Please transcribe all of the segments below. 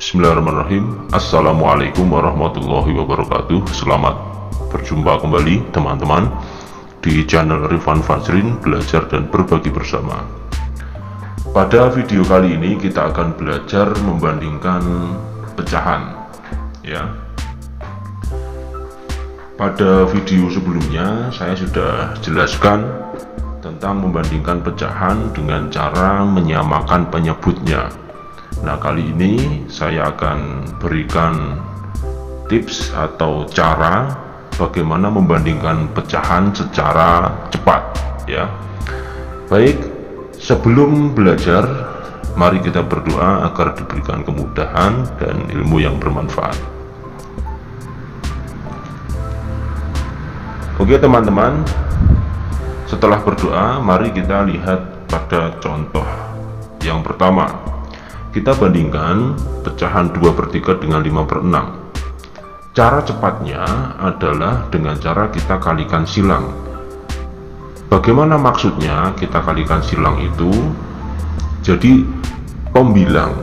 Bismillahirrahmanirrahim. Assalamualaikum warahmatullahi wabarakatuh. Selamat berjumpa kembali teman-teman di channel Rifan Fajrin, belajar dan berbagi bersama. Pada video kali ini kita akan belajar membandingkan pecahan ya. Pada video sebelumnya saya sudah jelaskan tentang membandingkan pecahan dengan cara menyamakan penyebutnya. Nah, kali ini saya akan berikan tips atau cara bagaimana membandingkan pecahan secara cepat ya. Baik, sebelum belajar mari kita berdoa agar diberikan kemudahan dan ilmu yang bermanfaat. Oke teman-teman, setelah berdoa mari kita lihat pada contoh yang pertama. Kita bandingkan pecahan 2/3 dengan 5/6. Cara cepatnya adalah dengan cara kita kalikan silang. Bagaimana maksudnya kita kalikan silang itu? Jadi pembilang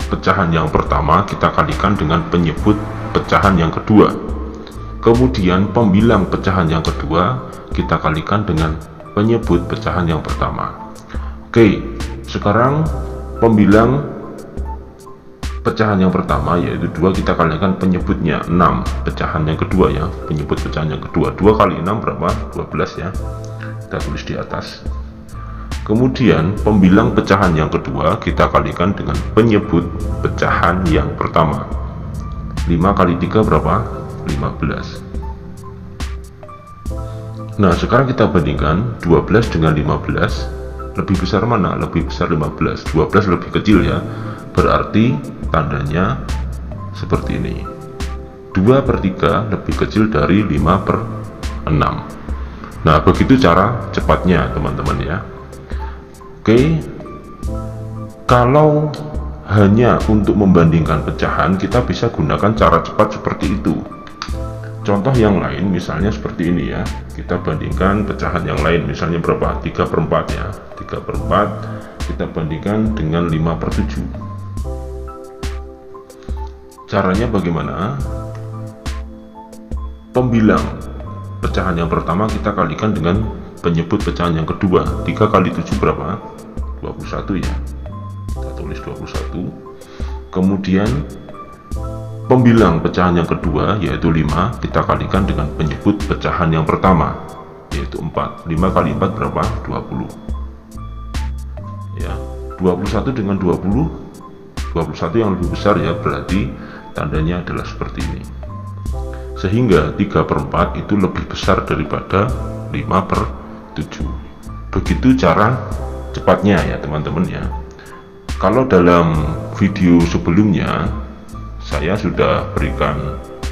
pecahan yang pertama kita kalikan dengan penyebut pecahan yang kedua. Kemudian pembilang pecahan yang kedua kita kalikan dengan penyebut pecahan yang pertama. Oke, sekarang pembilang pecahan yang pertama yaitu 2 kita kalikan penyebutnya 6, pecahan yang kedua ya, penyebut pecahan yang kedua. 2 kali 6 berapa? 12 ya, kita tulis di atas. Kemudian pembilang pecahan yang kedua kita kalikan dengan penyebut pecahan yang pertama. 5 kali 3 berapa? 15. Nah sekarang kita bandingkan 12 dengan 15. Lebih besar mana? Lebih besar 15. 12 lebih kecil ya, berarti tandanya seperti ini. 2/3 lebih kecil dari 5/6. Nah begitu cara cepatnya teman-teman ya. Oke, kalau hanya untuk membandingkan pecahan kita bisa gunakan cara cepat seperti itu. Contoh yang lain misalnya seperti ini ya, kita bandingkan pecahan yang lain misalnya berapa? 3/4 ya, 3/4 kita bandingkan dengan 5/7. Caranya bagaimana? Pembilang pecahan yang pertama kita kalikan dengan penyebut pecahan yang kedua. 3 kali 7 berapa? 21 ya, kita tulis 21. Kemudian pembilang pecahan yang kedua yaitu 5 kita kalikan dengan penyebut pecahan yang pertama yaitu 4. 5 kali 4 berapa? 20 ya. 21 dengan 20, 21 yang lebih besar ya, berarti tandanya adalah seperti ini. Sehingga 3/4 itu lebih besar daripada 5/7. Begitu cara cepatnya ya teman-teman ya. Kalau dalam video sebelumnya saya sudah berikan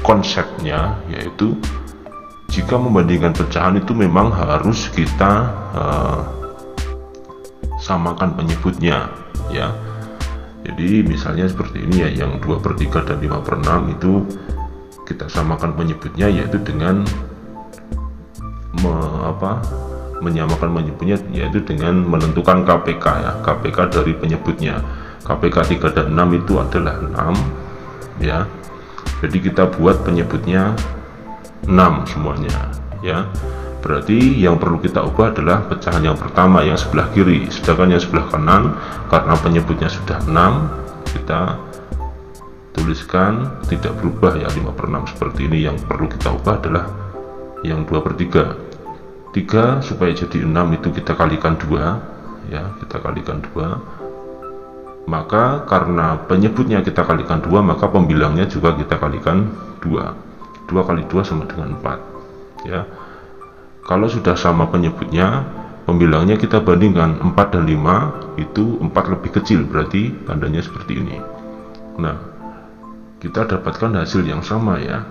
konsepnya, yaitu jika membandingkan pecahan itu memang harus kita samakan penyebutnya ya. Jadi misalnya seperti ini ya, yang 2/3 dan 5/6 itu kita samakan penyebutnya yaitu dengan menyamakan penyebutnya yaitu dengan menentukan KPK ya, KPK dari penyebutnya. KPK 3 dan 6 itu adalah 6 ya. Jadi kita buat penyebutnya 6 semuanya ya. Berarti yang perlu kita ubah adalah pecahan yang pertama yang sebelah kiri, sedangkan yang sebelah kanan karena penyebutnya sudah 6 kita tuliskan tidak berubah ya, 5/6 seperti ini. Yang perlu kita ubah adalah yang 2/3. 3 supaya jadi 6 itu kita kalikan 2 ya, kita kalikan 2. Maka karena penyebutnya kita kalikan 2 maka pembilangnya juga kita kalikan 2. 2 kali 2 sama dengan 4 ya. Kalau sudah sama penyebutnya, pembilangnya kita bandingkan 4 dan 5 itu 4 lebih kecil, berarti tandanya seperti ini. Nah kita dapatkan hasil yang sama ya.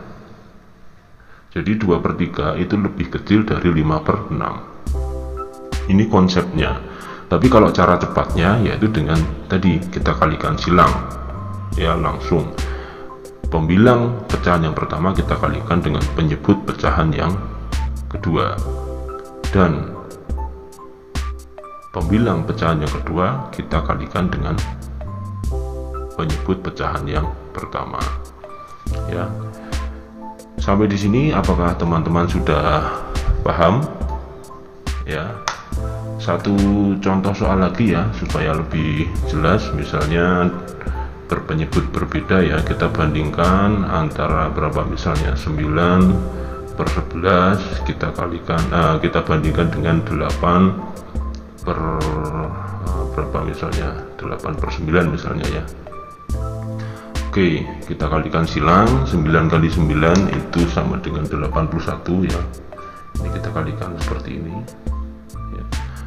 Jadi 2/3 itu lebih kecil dari 5/6. Ini konsepnya. Tapi kalau cara cepatnya yaitu dengan tadi kita kalikan silang ya, langsung pembilang pecahan yang pertama kita kalikan dengan penyebut pecahan yang kedua, dan pembilang pecahan yang kedua kita kalikan dengan penyebut pecahan yang pertama. Ya. Sampai di sini apakah teman-teman sudah paham? Ya. Satu contoh soal lagi ya supaya lebih jelas, misalnya berpenyebut berbeda ya, kita bandingkan antara berapa, misalnya 9/11 kita kalikan, kita bandingkan dengan 8 per berapa, misalnya 8/9 misalnya ya. Oke, kita kalikan silang, 9 kali 9 itu sama dengan 81 ya. Ini kita kalikan seperti ini ya.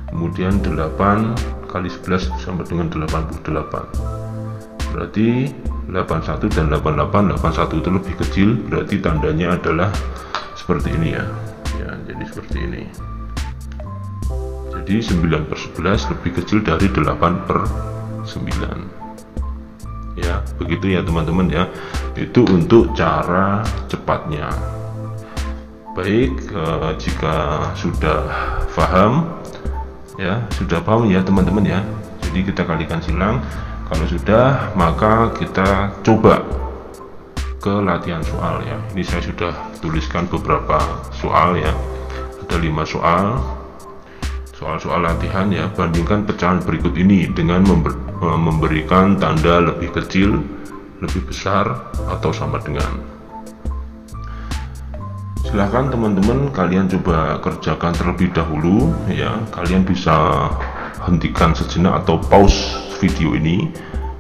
Kemudian 8 kali 11 sama dengan 88, berarti 81 dan 88, 81 itu lebih kecil, berarti tandanya adalah seperti ini ya. Ya, jadi seperti ini. Jadi 9/11 lebih kecil dari 8/9 ya, begitu ya teman-teman ya. Itu untuk cara cepatnya. Baik, jika sudah paham ya, teman-teman ya. Jadi kita kalikan silang. Kalau sudah, maka kita coba ke latihan soal ya. Ini saya sudah tuliskan beberapa soal ya, ada 5 soal latihan ya. Bandingkan pecahan berikut ini dengan memberikan tanda lebih kecil, lebih besar, atau sama dengan. Silahkan teman-teman kalian coba kerjakan terlebih dahulu ya. Kalian bisa hentikan sejenak atau pause video ini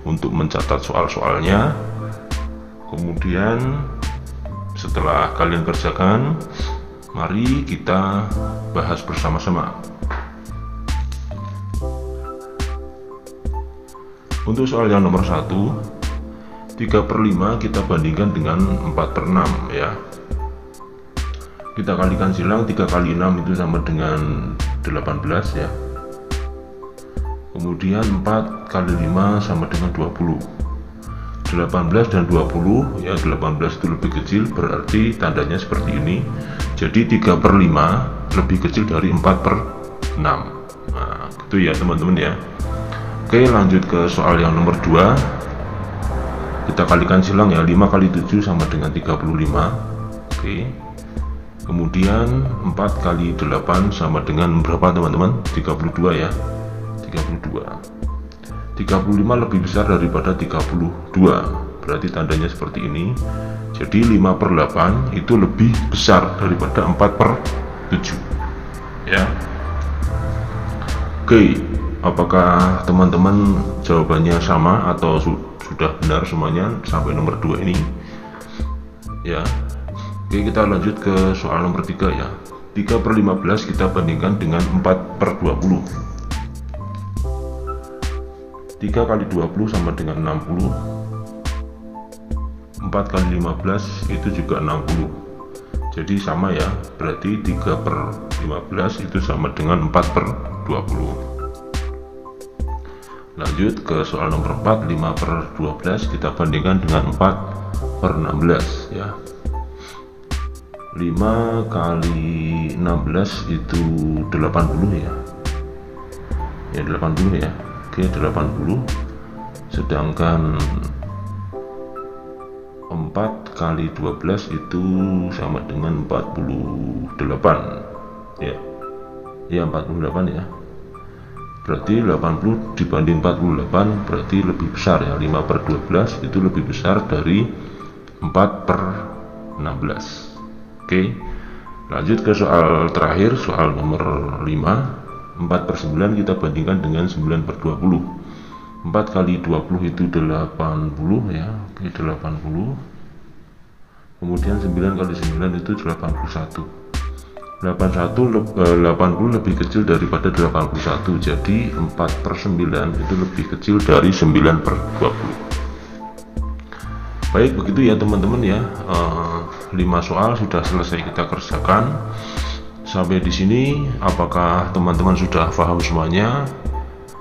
untuk mencatat soal-soalnya. Kemudian setelah kalian kerjakan, mari kita bahas bersama-sama. Untuk soal yang nomor 1, 3/5 kita bandingkan dengan 4/6 ya. Kita kalikan silang, 3 kali 6 itu sama dengan 18 ya. Kemudian 4 kali 5 sama dengan 20. 18 dan 20 ya, 18 itu lebih kecil, berarti tandanya seperti ini. Jadi 3/5 lebih kecil dari 4/6. Nah, gitu ya teman-teman ya. Oke, lanjut ke soal yang nomor 2. Kita kalikan silang ya, 5 kali 7 sama dengan 35. Oke. Kemudian 4 kali 8 sama dengan berapa teman-teman? 32 ya. 32. 35 lebih besar daripada 32, berarti tandanya seperti ini. Jadi 5/8 itu lebih besar daripada 4/7 ya. Oke, apakah teman-teman jawabannya sama atau sudah benar semuanya sampai nomor 2 ini ya? Oke, kita lanjut ke soal nomor 3 ya. 3/15 kita bandingkan dengan 4/20. 3 kali 20 sama dengan 60. 4 kali 15 itu juga 60. Jadi sama ya, berarti 3/15 itu sama dengan 4/20. Lanjut ke soal nomor 4, 5/12 kita bandingkan dengan 4/16 ya. 5 kali 16 itu 80 ya. Ya 80 ya. Oke, 80. Sedangkan 4 kali 12 itu sama dengan 48 ya. Ya 48 ya. Berarti 80 dibanding 48 berarti lebih besar ya. 5/12 itu lebih besar dari 4/16. Oke, lanjut ke soal terakhir, soal nomor 5. 4/9 kita bandingkan dengan 9/20. 4 kali 20 itu 80 ya. Oke, 80. Kemudian 9 kali 9 itu 81. 80 lebih kecil daripada 81, jadi 4/9 itu lebih kecil dari 9/20. Baik, begitu ya teman-teman ya. 5 soal sudah selesai kita kerjakan. Sampai di sini, apakah teman-teman sudah paham semuanya?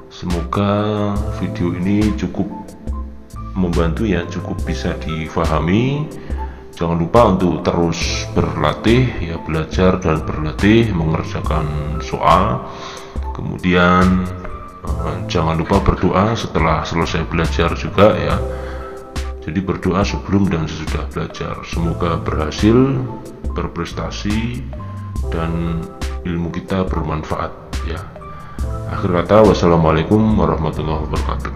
Semoga video ini cukup membantu ya, cukup bisa difahami. Jangan lupa untuk terus berlatih ya, belajar dan berlatih mengerjakan soal. Kemudian Jangan lupa berdoa setelah selesai belajar juga ya. Jadi berdoa sebelum dan sesudah belajar. Semoga berhasil, berprestasi, dan ilmu kita bermanfaat ya. Akhir kata, wassalamualaikum warahmatullahi wabarakatuh.